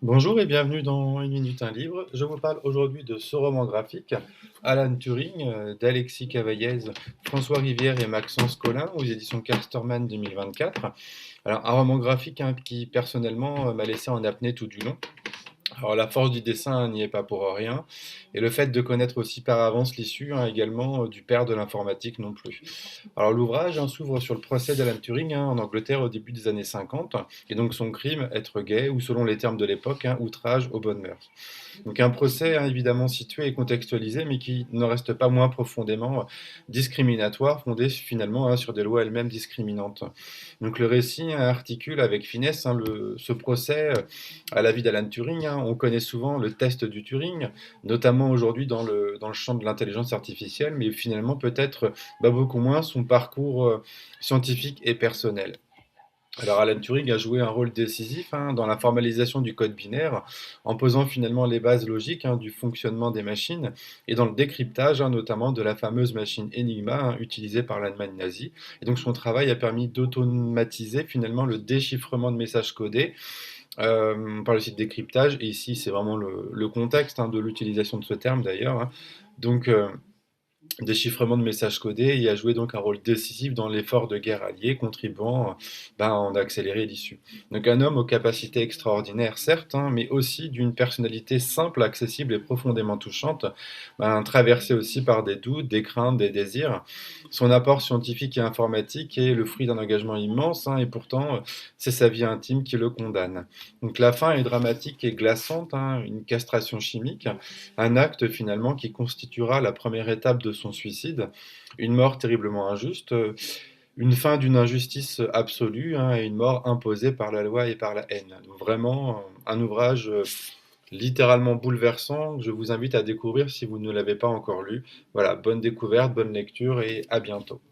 Bonjour et bienvenue dans Une minute un livre. Je vous parle aujourd'hui de ce roman graphique, Alan Turing, d'Alexis Cavaillez, François Rivière et Maxence Collin, aux éditions Casterman 2024. Alors, un roman graphique qui, personnellement, m'a laissé en apnée tout du long. Alors la force du dessin n'y est pas pour rien, et le fait de connaître aussi par avance l'issue également du père de l'informatique non plus. Alors l'ouvrage s'ouvre sur le procès d'Alan Turing en Angleterre au début des années 50, et donc son crime, être gay, ou selon les termes de l'époque, outrage aux bonnes mœurs. Donc un procès évidemment situé et contextualisé, mais qui ne reste pas moins profondément discriminatoire, fondé finalement sur des lois elles-mêmes discriminantes. Donc le récit articule avec finesse ce procès à la vie d'Alan Turing. On connaît souvent le test du Turing, notamment aujourd'hui dans le champ de l'intelligence artificielle, mais finalement peut-être beaucoup moins son parcours scientifique et personnel. Alors Alan Turing a joué un rôle décisif dans la formalisation du code binaire, en posant finalement les bases logiques du fonctionnement des machines et dans le décryptage notamment de la fameuse machine Enigma utilisée par l'Allemagne nazie. Et donc son travail a permis d'automatiser finalement le déchiffrement de messages codés par le site décryptage. Et ici c'est vraiment le contexte de l'utilisation de ce terme d'ailleurs. Donc déchiffrement de messages codés et a joué donc un rôle décisif dans l'effort de guerre allié, contribuant à en accélérer l'issue. Donc un homme aux capacités extraordinaires, certes, mais aussi d'une personnalité simple, accessible et profondément touchante, traversée aussi par des doutes, des craintes, des désirs. Son apport scientifique et informatique est le fruit d'un engagement immense, et pourtant c'est sa vie intime qui le condamne. Donc la fin est dramatique et glaçante, une castration chimique, un acte finalement qui constituera la première étape de son suicide, une mort terriblement injuste, une fin d'une injustice absolue et une mort imposée par la loi et par la haine. Donc vraiment un ouvrage littéralement bouleversant que je vous invite à découvrir si vous ne l'avez pas encore lu. Voilà, bonne découverte, bonne lecture et à bientôt.